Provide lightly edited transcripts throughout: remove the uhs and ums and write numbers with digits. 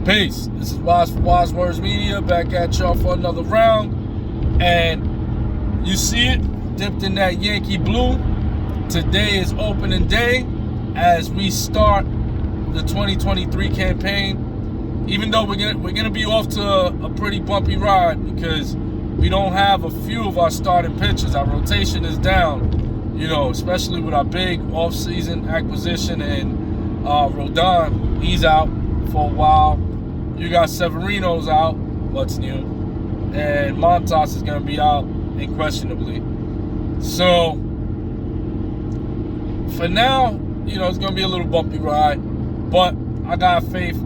Peace. This is Wise for Wise Words Media, back at y'all for another round. And you see it, dipped in that Yankee blue. Today is opening day as we start the 2023 campaign. Even though we're gonna be off to a pretty bumpy ride because we don't have a few of our starting pitchers. Our rotation is down, especially with our big off-season acquisition, and Rodon, he's out for a while. You got Severino's out, what's new, and Montas is going to be out unquestionably. So for now, it's going to be a little bumpy ride, but I got faith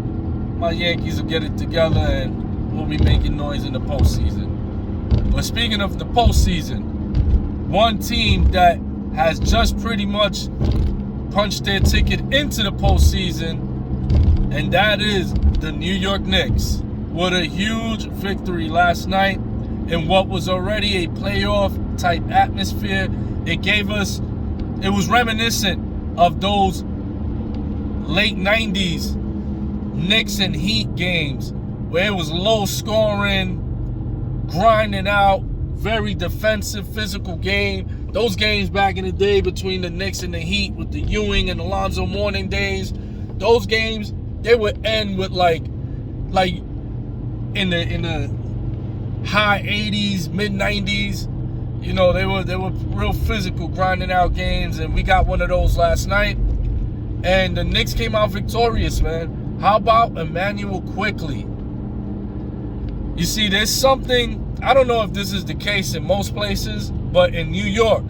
my Yankees will get it together and we'll be making noise in the postseason. But speaking of the postseason, one team that has just pretty much punched their ticket into the postseason, and that is the New York Knicks, with a huge victory last night in what was already a playoff type atmosphere. It was reminiscent of those late 90s Knicks and Heat games where it was low scoring, grinding out, very defensive, physical game. Those games back in the day between the Knicks and the Heat with the Ewing and Alonzo Mourning days, those games, they would end with like in the high 80s, mid 90s. They were real physical, grinding out games, and we got one of those last night. And the Knicks came out victorious, man. How about Emmanuel Quickley? You see, there's something, I don't know if this is the case in most places, but in New York,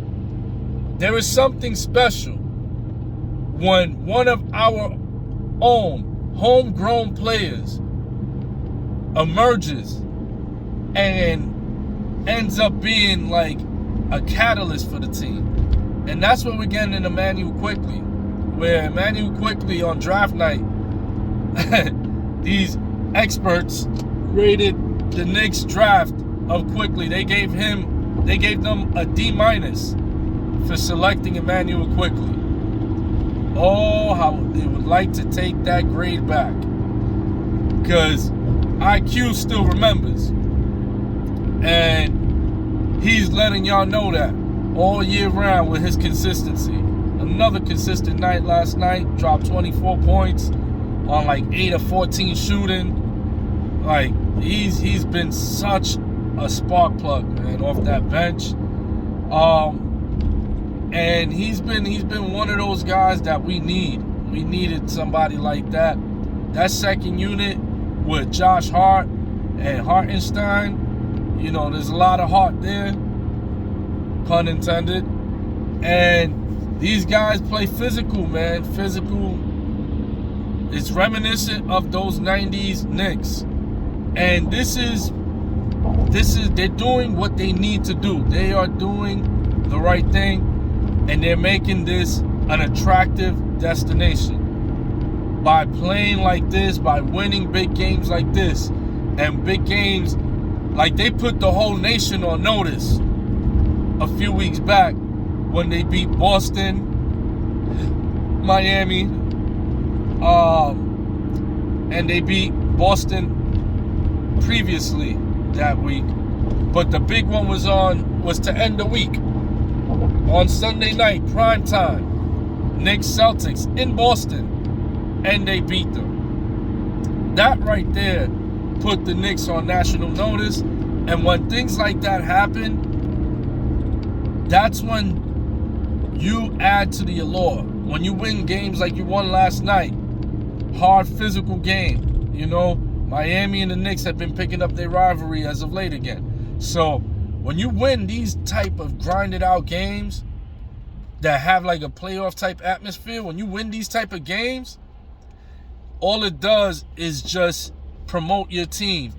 there is something special when one of our own homegrown players emerges and ends up being like a catalyst for the team. And that's what we're getting in Emmanuel Quickley, where Emmanuel Quickley on draft night, these experts rated the Knicks draft of Quickley. They gave them a D- for selecting Emmanuel Quickley. Oh, how they would like to take that grade back, because IQ still remembers, and he's letting y'all know that all year round with his consistency. Another consistent night last night, dropped 24 points on like 8 of 14 shooting. Like, he's been such a spark plug, man, off that bench. And he's been one of those guys that we need. We needed somebody like that. That second unit with Josh Hart and Hartenstein, there's a lot of heart there, pun intended. And these guys play physical, man. Physical. It's reminiscent of those 90s Knicks. And they're doing what they need to do. They are doing the right thing. And they're making this an attractive destination by playing like this, by winning big games like this. And big games, like they put the whole nation on notice a few weeks back when they beat Boston, Miami, and they beat Boston previously that week. But the big one was to end the week. On Sunday night, prime time, Knicks Celtics in Boston, and they beat them. That right there put the Knicks on national notice, and when things like that happen, that's when you add to the allure. When you win games like you won last night, hard physical game, Miami and the Knicks have been picking up their rivalry as of late again. So when you win these type of grinded out games that have like a playoff type atmosphere, when you win these type of games, all it does is just promote your team,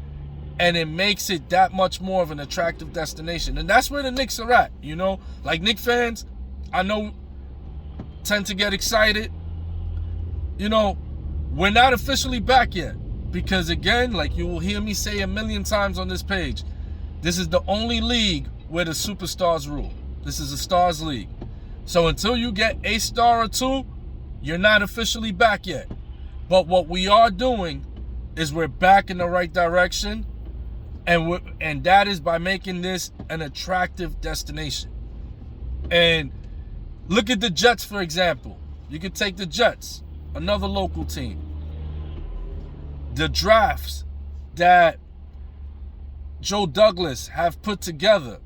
and it makes it that much more of an attractive destination. And that's where the Knicks are at, Like Knicks fans, I know, tend to get excited. We're not officially back yet, because again, like you will hear me say a million times on this page, this is the only league where the superstars rule. This is a stars league. So until you get a star or two, you're not officially back yet. But what we are doing is we're back in the right direction, and that is by making this an attractive destination. And look at the Jets, for example. You could take the Jets, another local team. The drafts that Joe Douglas have put together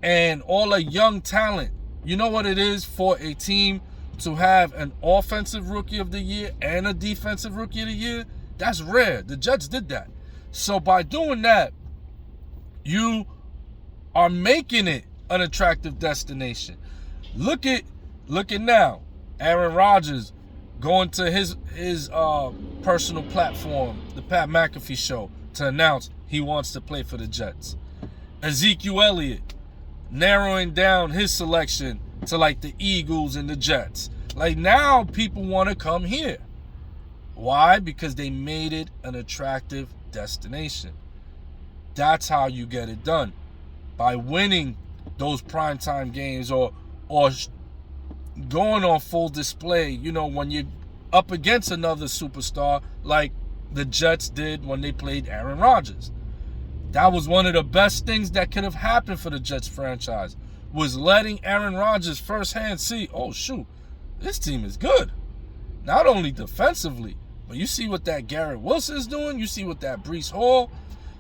and all the young talent. You know what it is for a team to have an offensive rookie of the year and a defensive rookie of the year? That's rare. The Jets did that. So by doing that, you are making it an attractive destination. Look at now. Aaron Rodgers going to his personal platform, the Pat McAfee show, to announce he wants to play for the Jets. Ezekiel Elliott narrowing down his selection to like the Eagles and the Jets. Like now people want to come here. Why? Because they made it an attractive destination. That's how you get it done. By winning those primetime games or going on full display, you know, when you're up against another superstar like the Jets did when they played Aaron Rodgers. That was one of the best things that could have happened for the Jets franchise, was letting Aaron Rodgers firsthand see, oh shoot, this team is good. Not only defensively, but you see what that Garrett Wilson is doing. You see what that Breece Hall.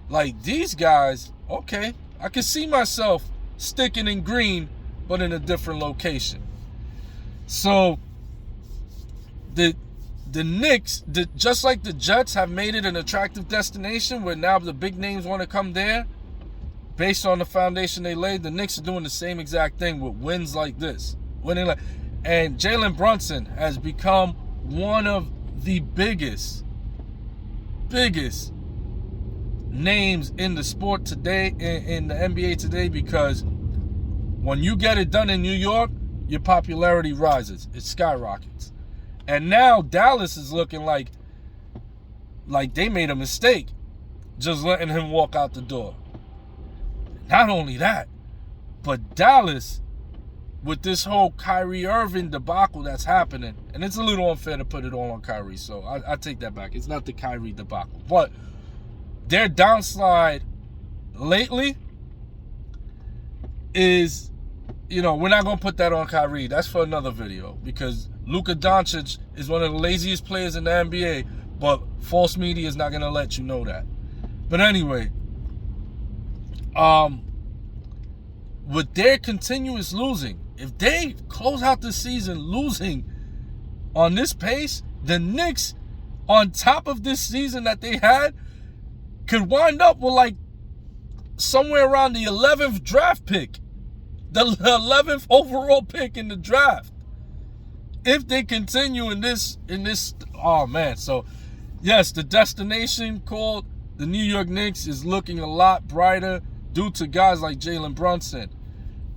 Like these guys, okay, I can see myself sticking in green, but in a different location. So the Knicks, just like the Jets, have made it an attractive destination where now the big names want to come there based on the foundation they laid. The Knicks are doing the same exact thing with wins like this. And Jalen Brunson has become one of the biggest names in the sport today, in the NBA today, because when you get it done in New York, your popularity rises. It skyrockets. And now Dallas is looking like they made a mistake just letting him walk out the door. Not only that, but Dallas, with this whole Kyrie Irving debacle that's happening, and it's a little unfair to put it all on Kyrie, so I take that back. It's not the Kyrie debacle. But their downslide lately is, you know, we're not going to put that on Kyrie. That's for another video, because Luka Doncic is one of the laziest players in the NBA, but false media is not going to let you know that. But anyway, with their continuous losing, if they close out the season losing on this pace, the Knicks, on top of this season that they had, could wind up with like somewhere around the 11th draft pick. The 11th overall pick in the draft. If they continue in this, oh man. So yes, the destination called the New York Knicks is looking a lot brighter due to guys like Jalen Brunson,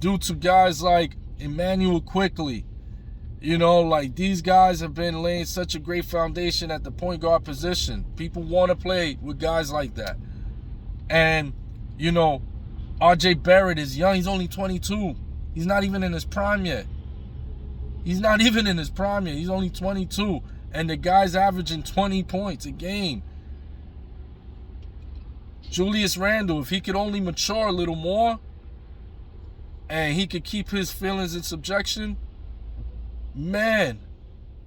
due to guys like Emmanuel Quickley. You know, like these guys have been laying such a great foundation at the point guard position. People want to play with guys like that. And, you know, RJ Barrett is young. He's only 22. He's not even in his prime yet. He's only 22. And the guy's averaging 20 points a game. Julius Randle, if he could only mature a little more and he could keep his feelings in subjection, man,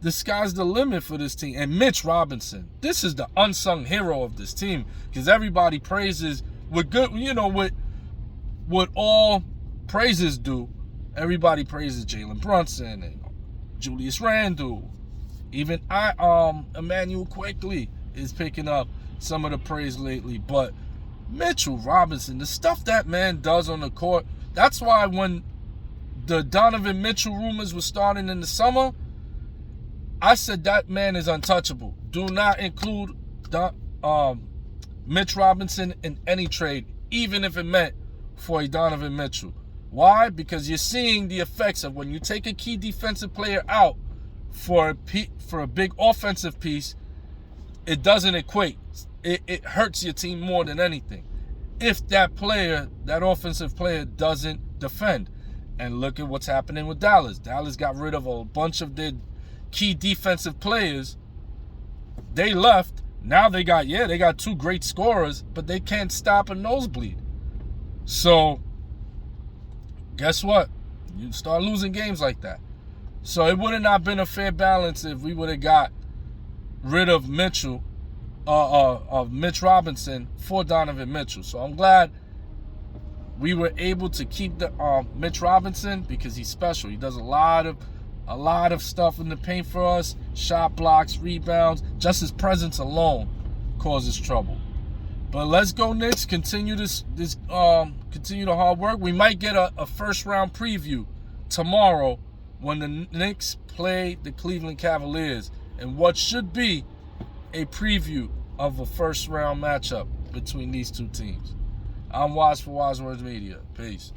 the sky's the limit for this team. And Mitch Robinson, this is the unsung hero of this team, because everybody praises with good, you know, with what all praises do. Everybody praises Jalen Brunson and Julius Randle. Even Emmanuel Quickley is picking up some of the praise lately. But Mitchell Robinson, the stuff that man does on the court, that's why when the Donovan Mitchell rumors were starting in the summer, I said that man is untouchable. Do not include Mitch Robinson in any trade, even if it meant for a Donovan Mitchell. Why? Because you're seeing the effects of when you take a key defensive player out for a big offensive piece, it doesn't equate. It hurts your team more than anything. If that offensive player doesn't defend. And look at what's happening with Dallas. Dallas got rid of a bunch of their key defensive players. They left. Now they got two great scorers, but they can't stop a nosebleed. So, guess what? You start losing games like that. So it would have not been a fair balance if we would have got rid of Mitchell, of Mitch Robinson for Donovan Mitchell. So I'm glad we were able to keep the Mitch Robinson because he's special. He does a lot of stuff in the paint for us. Shot blocks, rebounds. Just his presence alone causes trouble. But let's go Knicks. Continue continue the hard work. We might get a first round preview tomorrow when the Knicks play the Cleveland Cavaliers, and what should be a preview of a first round matchup between these two teams. I'm Waz for Waz Words Media. Peace.